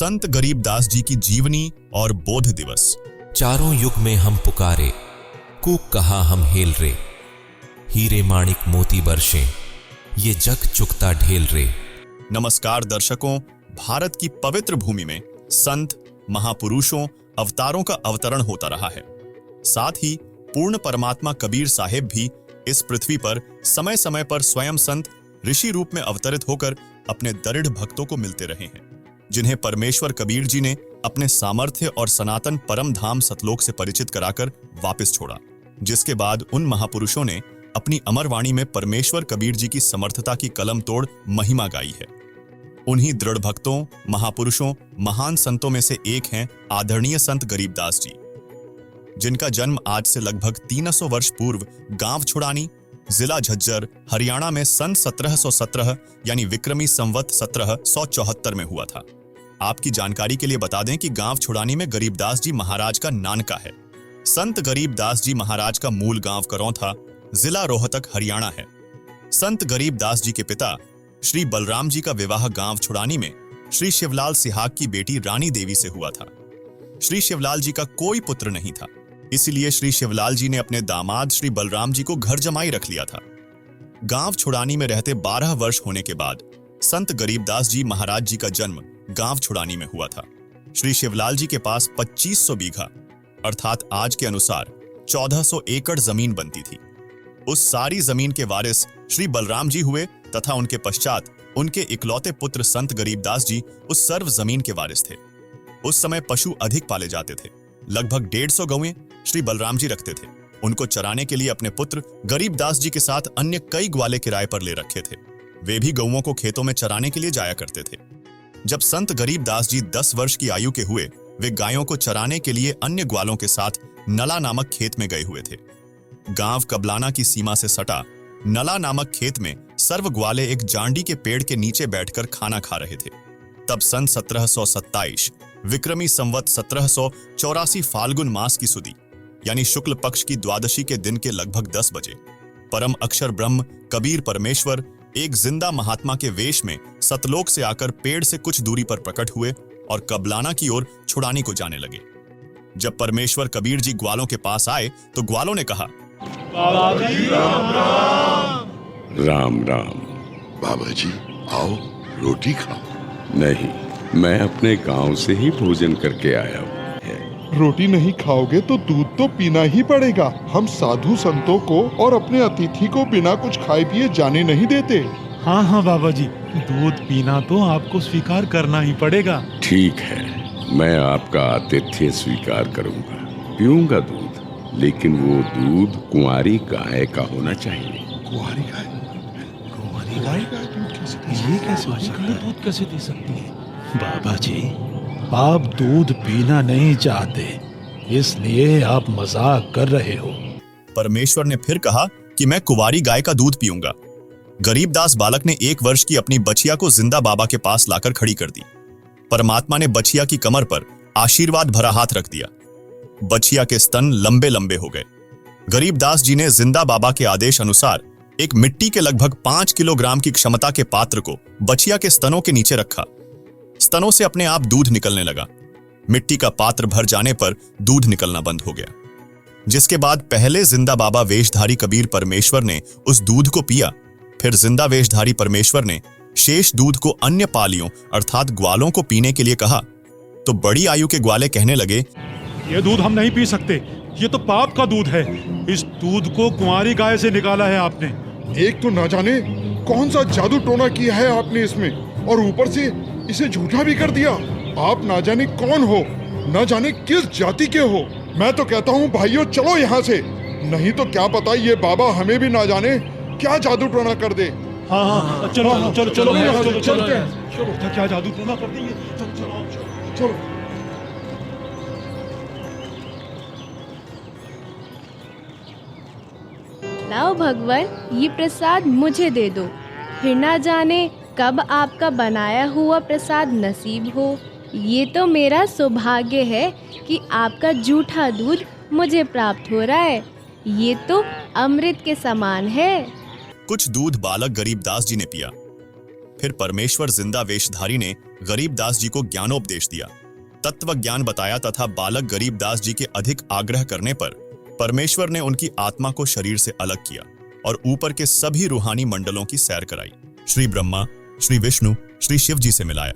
संत गरीबदास जी की जीवनी और बोध दिवस। चारों युग में हम पुकारे, कूक कहा हम हेल रे। हीरे माणिक मोती बरसे, ये जग चुकता ढेल रे। नमस्कार दर्शकों, भारत की पवित्र भूमि में संत, महापुरुषों, अवतारों का अवतरण होता रहा है। साथ ही पूर्ण परमात्मा कबीर साहेब भी इस पृथ्वी पर समय समय पर स्वयं संत ऋषि रूप में अवतरित होकर अपने दृढ़ भक्तों को मिलते रहे हैं, जिन्हें परमेश्वर कबीर जी ने अपने सामर्थ्य और सनातन परम धाम सतलोक से परिचित कराकर वापस छोड़ा, जिसके बाद उन महापुरुषों ने अपनी अमर वाणी में परमेश्वर कबीर जी की समर्थता की कलम तोड़ महिमा गाई है। उन्हीं दृढ़ भक्तों, महापुरुषों, महान संतों में से एक हैं आदरणीय संत गरीबदास जी, जिनका जन्म आज से लगभग 300 वर्ष पूर्व गांव छुड़ानी, जिला झज्जर, हरियाणा में सन 1717 यानी विक्रमी संवत 1774 में हुआ था। आपकी जानकारी के लिए बता दें कि गांव छुड़ानी में गरीबदास जी महाराज का नानका है। संत गरीबदास जी महाराज का मूल गांव करौथा, जिला रोहतक, हरियाणा है। संत गरीबदास जी के पिता श्री बलराम जी का विवाह गांव छुड़ानी में श्री शिवलाल सिहाग की बेटी रानी देवी से हुआ था। श्री शिवलाल जी का कोई पुत्र नहीं था, इसलिए श्री शिवलाल जी ने अपने दामाद श्री बलराम जी को घर जमाई रख लिया था। गांव छुड़ानी में रहते 12 वर्ष होने के बाद संत गरीबदास जी महाराज जी का जन्म गांव छुड़ानी में हुआ था। श्री शिवलाल जी के पास 2500 बीघा अर्थात आज के अनुसार 1400 एकड़ जमीन बनती थी। उस सारी जमीन के वारिस श्री बलराम जी हुए तथा उनके पश्चात उनके इकलौते पुत्र संत गरीबदास जी उस सर्व जमीन के वारिस थे। उस समय पशु अधिक पाले जाते थे। लगभग 150 गौएं श्री बलराम जी रखते थे। उनको चराने के लिए अपने पुत्र गरीबदास जी के साथ अन्य कई ग्वाले किराए पर ले रखे थे। वे भी गौओं को खेतों में चराने के लिए जाया करते थे। जब संत गरीबदास जी 10 वर्ष की आयु के हुए, वे गायों को चराने के लिए अन्य ग्वालों के साथ नला नामक खेत में गए हुए थे। गांव कबलाना की सीमा से सटा नला नामक खेत में सर्व ग्वाले एक जांडी के पेड़ के नीचे बैठकर खाना खा रहे थे। तब सन 1727 विक्रमी संवत 1784 फाल्गुन मास की सुदी यानी शुक्ल पक्ष की द्वादशी के दिन के लगभग 10 बजे परम अक्षर ब्रह्म कबीर परमेश्वर एक जिंदा महात्मा के वेश में सतलोक से आकर पेड़ से कुछ दूरी पर प्रकट हुए और कबलाना की ओर छुड़ानी को जाने लगे। जब परमेश्वर कबीर जी ग्वालों के पास आए तो ग्वालों ने कहा, बाबा जी राम राम। राम राम। बाबा जी आओ रोटी खाओ। नहीं, मैं अपने गांव से ही भोजन करके आया हूँ। रोटी नहीं खाओगे तो दूध तो पीना ही पड़ेगा। हम साधु संतों को और अपने अतिथि को बिना कुछ खाए पिए जाने नहीं देते। हाँ हाँ बाबा जी, दूध पीना तो आपको स्वीकार करना ही पड़ेगा। ठीक है, मैं आपका आतिथ्य स्वीकार करूंगा, पीऊंगा दूध, लेकिन वो दूध कुंवारी गाय का होना चाहिए। कुंवारी गाय? कुंवारी गाय? ये कैसे हो सकता है? दूध कैसे दे सकती है? बाबा जी, आप दूध पीना नहीं चाहते, इसलिए आप मजाक कर रहे हो। परमेश्वर ने फिर कहा कि मैं कुंवारी गाय का दूध पीऊंगा। गरीबदास बालक ने 1 वर्ष की अपनी बछिया को जिंदा बाबा के पास लाकर खड़ी कर दी। परमात्मा ने बछिया की कमर पर आशीर्वाद भरा हाथ रख दिया। बछिया के स्तन लंबे लंबे हो गए। गरीबदास जी ने जिंदा बाबा के आदेश अनुसार एक मिट्टी के लगभग 5 किलोग्राम की क्षमता के पात्र को बछिया के स्तनों के नीचे रखा। स्तनों से अपने आप दूध निकलने लगा। मिट्टी का पात्र भर जाने पर दूध निकलना बंद हो गया, जिसके बाद पहले जिंदा बाबा वेशधारी कबीर परमेश्वर ने उस दूध को पिया। फिर जिंदा वेशधारी परमेश्वर ने शेष दूध को अन्य पालियों अर्थात ग्वालों को पीने के लिए कहा, तो बड़ी आयु के ग्वाले कहने लगे, ये दूध हम नहीं पी सकते, ये तो पाप का दूध है। इस दूध को कुंवारी गाय से निकाला है आपने। एक तो ना जाने कौन सा जादू टोना किया है आपने इसमें, और ऊपर से इसे झूठा भी कर दिया। आप ना जाने कौन हो, ना जाने किस जाति के हो। मैं तो कहता हूँ भाइयों, चलो यहाँ से, नहीं तो क्या पता ये बाबा हमें भी ना जाने क्या जादू टोना कर दे। हाँ हाँ, चलो चलो चलो चलते हैं। क्या जादू टोना कर देंगे? चलो। लाओ भगवान, ये प्रसाद मुझे दे दो, फिर ना जाने कब आपका बनाया हुआ प्रसाद नसीब हो। ये तो मेरा सौभाग्य है कि आपका जूठा दूध मुझे प्राप्त हो रहा है। ये तो अमृत के समान है। कुछ दूध बालक गरीबदास जी ने पिया। फिर परमेश्वर जिंदा वेशधारी ने गरीबदास जी को ज्ञानोपदेश दिया, तत्व ज्ञान बताया तथा बालक गरीबदास जी के अधिक आग्रह करने पर परमेश्वर ने उनकी आत्मा को शरीर से अलग किया और ऊपर के सभी रूहानी मंडलों की सैर कराई। श्री ब्रह्मा, श्री विष्णु, श्री शिव जी से मिलाया।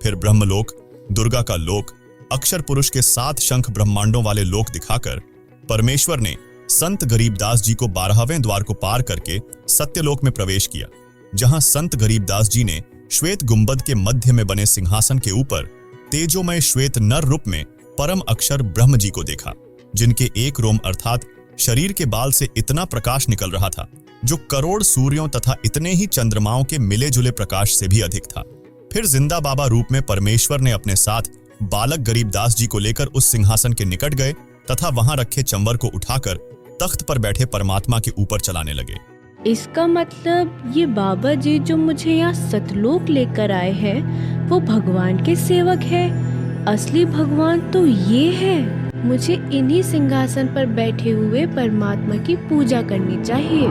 फिर ब्रह्मलोक, दुर्गा का लोक, अक्षर पुरुष के 7 शंख ब्रह्मांडों वाले लोक दिखाकर परमेश्वर ने संत गरीबदास जी को 12वें द्वार को पार करके सत्यलोक में प्रवेश किया, जहां संत गरीबदास जी ने श्वेत गुंबद के मध्य में बने सिंहासन के ऊपर तेजोमय श्वेत नर रूप में परम अक्षर ब्रह्म जी को देखा, जिनके एक रोम अर्थात शरीर के बाल से इतना प्रकाश निकल रहा था जो करोड़ सूर्यों तथा इतने ही चंद्रमाओं के मिले जुले प्रकाश से भी अधिक था। फिर जिंदा बाबा रूप में परमेश्वर ने अपने साथ बालक गरीबदास जी को लेकर उस सिंहासन के निकट गए तथा वहां रखे चंबर को उठाकर तख्त पर बैठे परमात्मा के ऊपर चलाने लगे। इसका मतलब ये बाबा जी जो मुझे यहाँ सतलोक लेकर आए हैं वो भगवान के सेवक है। असली भगवान तो ये है। मुझे इन्हीं सिंहासन पर बैठे हुए परमात्मा की पूजा करनी चाहिए।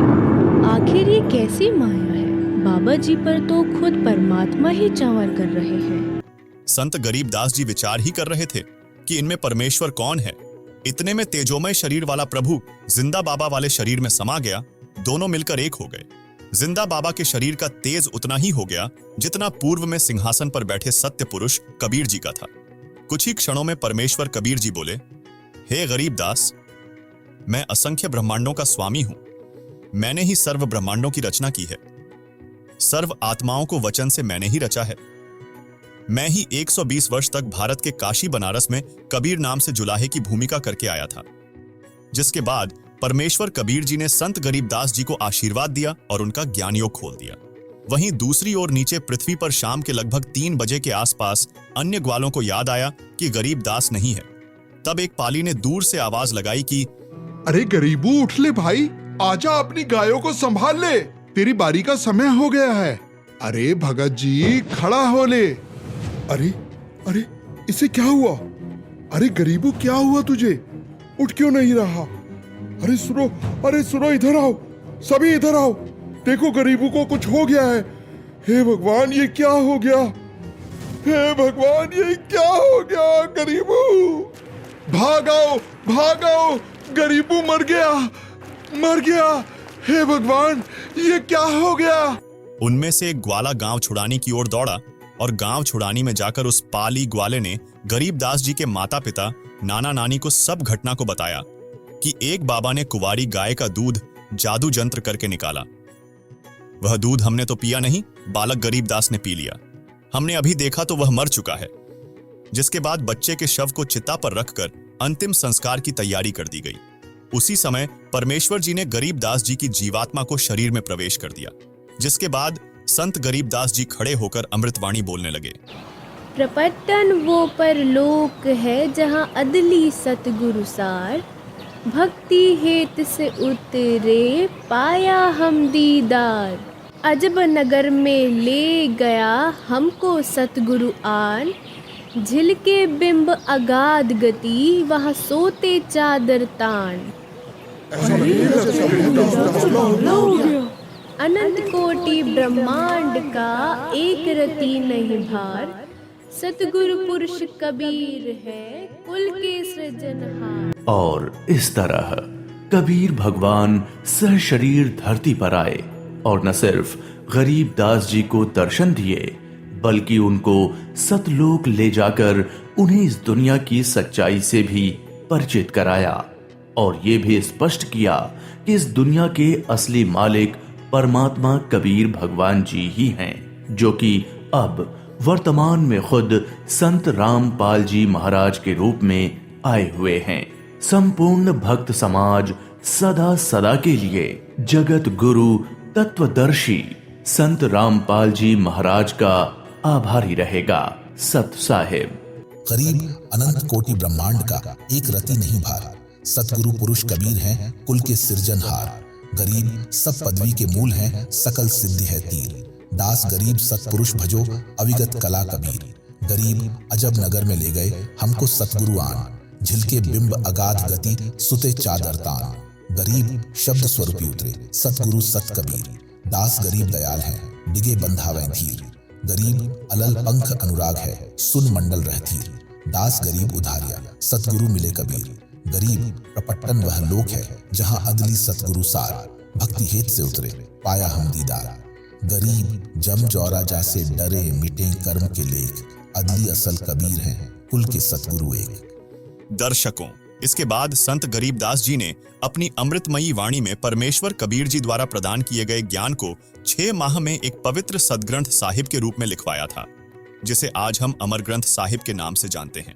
आखिर ये कैसी माया है? बाबा जी पर तो खुद परमात्मा ही चावर कर रहे हैं। संत गरीबदास जी विचार ही कर रहे थे कि इनमें परमेश्वर कौन है। इतने में तेजोमय शरीर वाला प्रभु जिंदा बाबा वाले शरीर में समा गया। दोनों मिलकर एक हो गए। जिंदा बाबा के शरीर का तेज उतना ही हो गया जितना पूर्व में सिंहासन पर बैठे सत्य पुरुष कबीर जी का था। कुछ ही क्षणों में परमेश्वर कबीर जी बोले, हे गरीबदास, मैं असंख्य ब्रह्मांडों का स्वामी हूं। मैंने ही सर्व ब्रह्मांडों की रचना की है। सर्व आत्माओं को वचन से मैंने ही रचा है। मैं ही 120 वर्ष तक भारत के काशी बनारस में कबीर नाम से जुलाहे की भूमिका करके आया था। जिसके बाद परमेश्वर कबीर जी ने संत गरीबदास जी को आशीर्वाद दिया और उनका ज्ञान योग खोल दिया। वहीं दूसरी ओर नीचे पृथ्वी पर शाम के लगभग 3 बजे के आसपास अन्य ग्वालों को याद आया कि गरीबदास नहीं है। तब एक पाली ने दूर से आवाज लगाई कि अरे गरीबू, उठ ले भाई, आजा, अपनी गायों को संभाल ले, तेरी बारी का समय हो गया है। अरे भगत जी, खड़ा हो ले। अरे अरे, इसे क्या हुआ? अरे गरीबू, क्या हुआ तुझे? उठ क्यों नहीं रहा? अरे सुनो, इधर आओ, सभी इधर आओ। देखो, गरीबू को कुछ हो गया है। हे भगवान, ये क्या हो गया? हे भगवान, ये क्या हो गया? गरीबू, भागाओ, गरीबू मर गया। हे भगवान, ये क्या हो गया? उनमें से एक ग्वाला गांव छुड़ाने की ओर दौड़ा और गांव छुड़ानी में जाकर उस पाली ग्वाले ने गरीबदास जी के माता पिता, नाना नानी को सब घटना को बताया कि एक बाबा ने कुंवारी गाय का दूध जादू जंत्र करके निकाला। वह दूध हमने तो पिया नहीं, बालक गरीबदास ने पी लिया। हमने अभी देखा तो वह मर चुका है। जिसके बाद बच्चे के शव को चिता पर रखकर अंतिम संस्कार की तैयारी कर दी गई। उसी समय परमेश्वर जी ने गरीबदास जी की जीवात्मा को शरीर में प्रवेश कर दिया। जिसके बाद संत गरीबदास जी खड़े होकर अमृतवाणी बोलने लगे। प्रपट्टन वो परलोक है जहाँ अदली सतगुरु सार, भक्ति हेत से उतरे पाया हम दीदार। अजब नगर में ले गया हमको सतगुरु आन, झिलके बिंब अगाध गति वहाँ सोते चादर तान। अनंत कोटि ब्रह्मांड का एक रति नहीं भार, सतगुरु पुरुष कबीर है कुल के सृजनहार। और इस तरह कबीर भगवान सहशरीर धरती पर आए और न सिर्फ गरीबदास जी को दर्शन दिए बल्कि उनको सतलोक ले जाकर उन्हें इस दुनिया की सच्चाई से भी परिचित कराया और ये भी स्पष्ट किया कि इस दुनिया के असली मालिक परमात्मा कबीर भगवान जी ही हैं, जो कि अब वर्तमान में खुद संत रामपाल जी महाराज के रूप में आए हुए हैं। संपूर्ण भक्त समाज सदा सदा के लिए जगत गुरु तत्वदर्शी संत रामपाल जी महाराज का आभारी रहेगा। सत साहिब। करीब अनंत कोटि ब्रह्मांड का एक रति नहीं भार, सतगुरु पुरुष कबीर हैं कुल के सिरजनहार। गरीब सब पदवी के मूल हैं, सकल सिद्धि है तीर। दास गरीब सतपुरुष भजो अविगत कला कबीर। गरीब अजब नगर में ले गए हमको सतगुरु आन, झिलके बिंब अगाध गति सुते चादर तान। गरीब शब्द स्वरूपी उतरे सतगुरु सत कबीर। दास गरीब दयाल हैं डिगे बंधावें धीर। गरीब अलल पंख अनुराग है, सुन मंडल रहथीर। दास गरीब उधारिया, सतगुरु मिले कबीर। गरीब प्रपट्टन वह लोक है, जहां अदली सतगुरु सार। भक्ति हेत से उतरे, पाया हम दीदार। गरीब जम जौरा जासे डरे, मिटे कर्म के लेख। अदली असल कबीर हैं, कुल के सतगुरु एक। दर्शकों, इसके बाद संत गरीबदास जी ने अपनी अमृतमयी वाणी में परमेश्वर कबीर जी द्वारा प्रदान किए गए ज्ञान को 6 माह में एक पवित्र सदग्रंथ साहिब के रूप में लिखवाया था, जिसे आज हम अमर ग्रंथ साहिब के नाम से जानते हैं।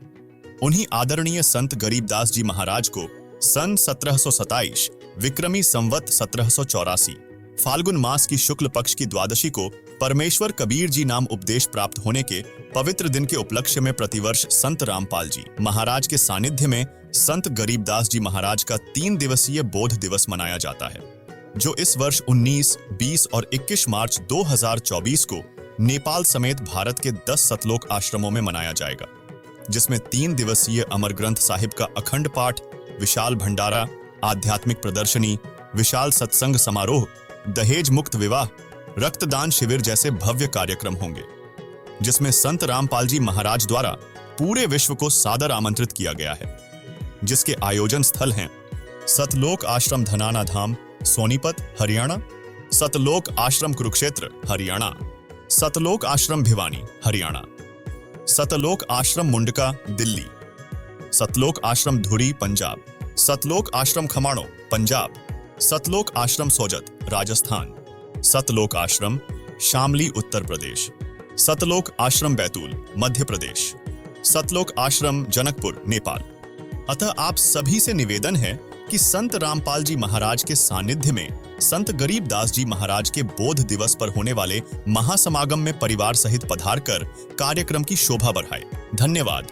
उन्हीं आदरणीय संत गरीबदास जी महाराज को सन 1727 विक्रमी संवत 1784 फाल्गुन मास की शुक्ल पक्ष की द्वादशी को परमेश्वर कबीर जी नाम उपदेश प्राप्त होने के पवित्र दिन के उपलक्ष्य में प्रतिवर्ष संत रामपाल जी महाराज के सानिध्य में संत गरीबदास जी महाराज का 3 दिवसीय बोध दिवस मनाया जाता है, जो इस वर्ष 19, 20 और 21 मार्च 2024 को नेपाल समेत भारत के 10 सतलोक आश्रमों में मनाया जाएगा, जिसमें 3 दिवसीय अमर ग्रंथ साहिब का अखंड पाठ, विशाल भंडारा, आध्यात्मिक प्रदर्शनी, विशाल सत्संग समारोह, दहेज मुक्त विवाह, रक्तदान शिविर जैसे भव्य कार्यक्रम होंगे, जिसमें संत रामपाल जी महाराज द्वारा पूरे विश्व को सादर आमंत्रित किया गया है, जिसके आयोजन स्थल हैं सतलोक आश्रम धनाना धाम, सोनीपत, हरियाणा, सतलोक आश्रम कुरुक्षेत्र, हरियाणा, सतलोक आश्रम भिवानी, हरियाणा, सतलोक आश्रम मुंडका, दिल्ली, सतलोक आश्रम धुरी, पंजाब, सतलोक आश्रम खमाणो, पंजाब, सतलोक आश्रम सोजत, राजस्थान, सतलोक आश्रम शामली, उत्तर प्रदेश, सतलोक आश्रम बैतूल, मध्य प्रदेश, सतलोक आश्रम जनकपुर, नेपाल। अतः आप सभी से निवेदन है कि संत रामपाल जी महाराज के सानिध्य में संत गरीबदास जी महाराज के बोध दिवस पर होने वाले महासमागम में परिवार सहित पधार कर कार्यक्रम की शोभा बढ़ाए। धन्यवाद।